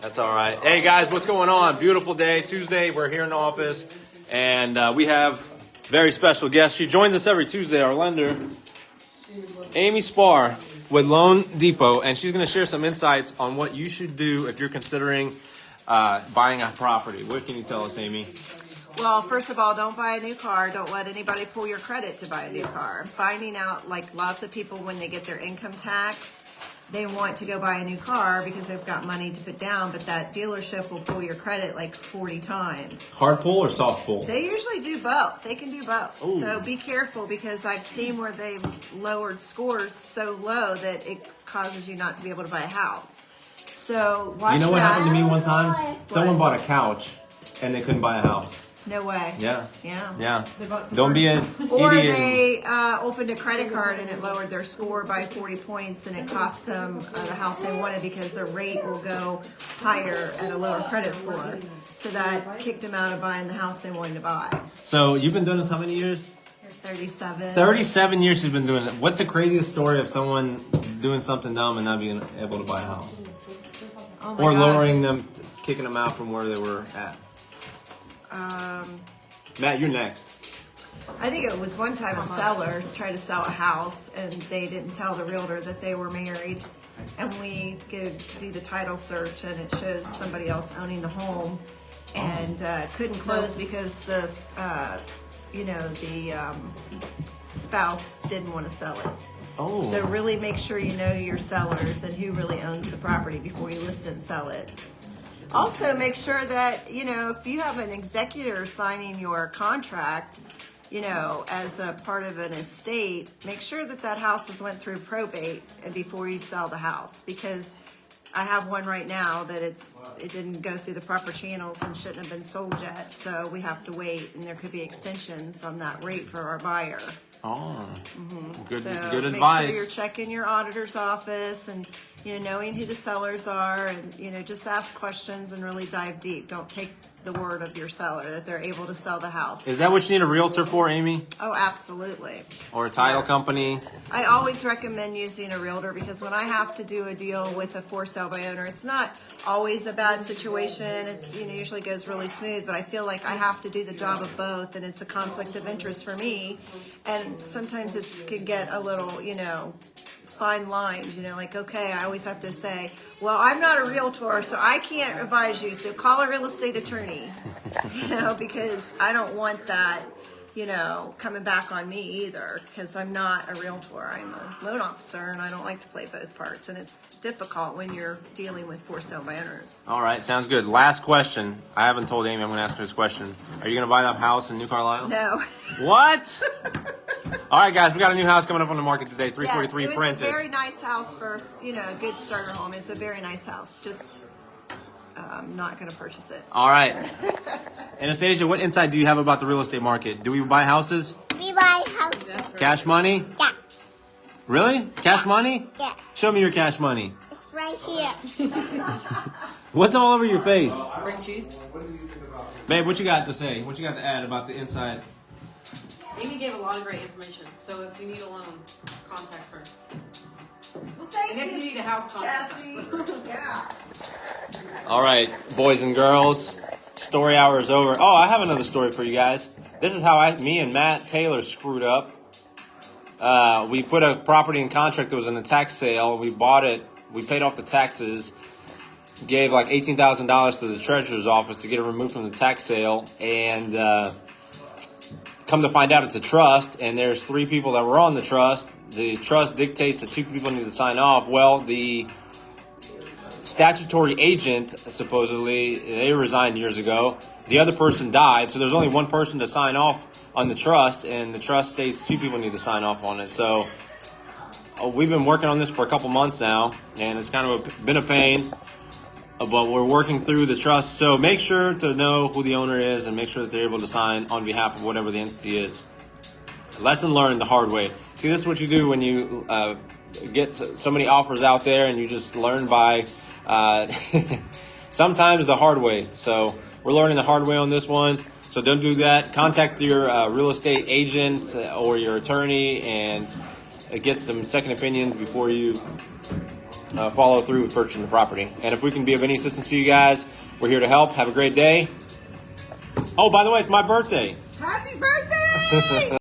That's all right. Hey, guys, what's going on? Beautiful day, Tuesday. We're here in the office, and we have a very special guest. She joins us every Tuesday, our lender, Ammie Spahr with Loan Depot, and she's going to share some insights on what you should do if you're considering buying a property. What can you tell us, Ammie? Well, first of all, don't buy a new car. Don't let anybody pull your credit to buy a new car. Finding out, like lots of people, when they get their income tax, they want to go buy a new car because they've got money to put down, but that dealership will pull your credit like 40 times. Hard pull or soft pull? They usually do both. They can do both. Ooh. So be careful, because I've seen where they've lowered scores so low that it causes you not to be able to buy a house. So watch that. You know what happened to me one time? Someone bought a couch and they couldn't buy a house. No way. Yeah. Yeah. Yeah. Don't be an idiot. Or they opened a credit card and it lowered their score by 40 points, and it cost them the house they wanted because their rate will go higher at a lower credit score. So that kicked them out of buying the house they wanted to buy. So you've been doing this how many years? 37. 37 years she's been doing it. What's the craziest story of someone doing something dumb and not being able to buy a house? Oh my Or gosh. lowering them, kicking them out from where they were at? Matt, you're next. I think it was one time a seller tried to sell a house and they didn't tell the realtor that they were married. And we go to do the title search and it shows somebody else owning the home, and couldn't close because the spouse didn't want to sell it. Oh. So really make sure you know your sellers and who really owns the property before you list it and sell it. Also, make sure that, if you have an executor signing your contract, as a part of an estate, make sure that that house has went through probate before you sell the house, because I have one right now that it didn't go through the proper channels and shouldn't have been sold yet. So we have to wait, and there could be extensions on that rate for our buyer. Oh, good So advice. make sure you're checking your auditor's office and, knowing who the sellers are, and, just ask questions and really dive deep. Don't take the word of your seller that they're able to sell the house. Is that what you need a realtor for, Ammie? Oh, absolutely. Or a title company? I always recommend using a realtor, because when I have to do a deal with a for sale by owner, it's not always a bad situation. It's, usually goes really smooth, but I feel like I have to do the job of both, and it's a conflict of interest for me. And sometimes it can get a little, fine lines, like, okay, I always have to say, well, I'm not a realtor, so I can't advise you, so call a real estate attorney, because I don't want that, coming back on me either, because I'm not a realtor. I'm a loan officer, and I don't like to play both parts, and it's difficult when you're dealing with for sale by owners. All right, sounds good. Last question. I haven't told Ammie I'm going to ask her this question. Are you going to buy that house in New Carlisle? No. What? All right, guys, we got a new house coming up on the market today, 343 Yes, Prentice. It's a very nice house for, a good starter home. It's a very nice house. Just, I'm not going to purchase it. All right. Anastasia, what insight do you have about the real estate market? Do we buy houses? We buy houses. Cash money? Yeah. Really? Cash money? Yeah. Show me your cash money. It's right here. What's all over your face? Bring cheese. Babe, what you got to say? What you got to add about the inside? Ammie gave a lot of great information, so if you need a loan, contact her. Well, thank And if you need a house, contact Jesse. us. Yeah. All right, boys and girls, story hour is over. Oh, I have another story for you guys. This is how me and Matt Taylor screwed up. We put a property in contract that was in a tax sale. We bought it. We paid off the taxes. Gave like $18,000 to the treasurer's office to get it removed from the tax sale. And come to find out it's a trust, and there's 3 people that were on the trust. The trust dictates that 2 people need to sign off. Well, the statutory agent, supposedly, they resigned years ago. The other person died, so there's only one person to sign off on the trust, and the trust states 2 people need to sign off on it. So we've been working on this for a couple months now, and it's kind of been a pain, but we're working through the trust. So make sure to know who the owner is and make sure that they're able to sign on behalf of whatever the entity is. Lesson learned the hard way. See, this is what you do when you get so many offers out there, and you just learn by sometimes the hard way. So we're learning the hard way on this one. So don't do that. Contact your real estate agent or your attorney and get some second opinions before you follow through with purchasing the property. And if we can be of any assistance to you guys, we're here to help. Have a great day. Oh, by the way, it's my birthday. Happy birthday!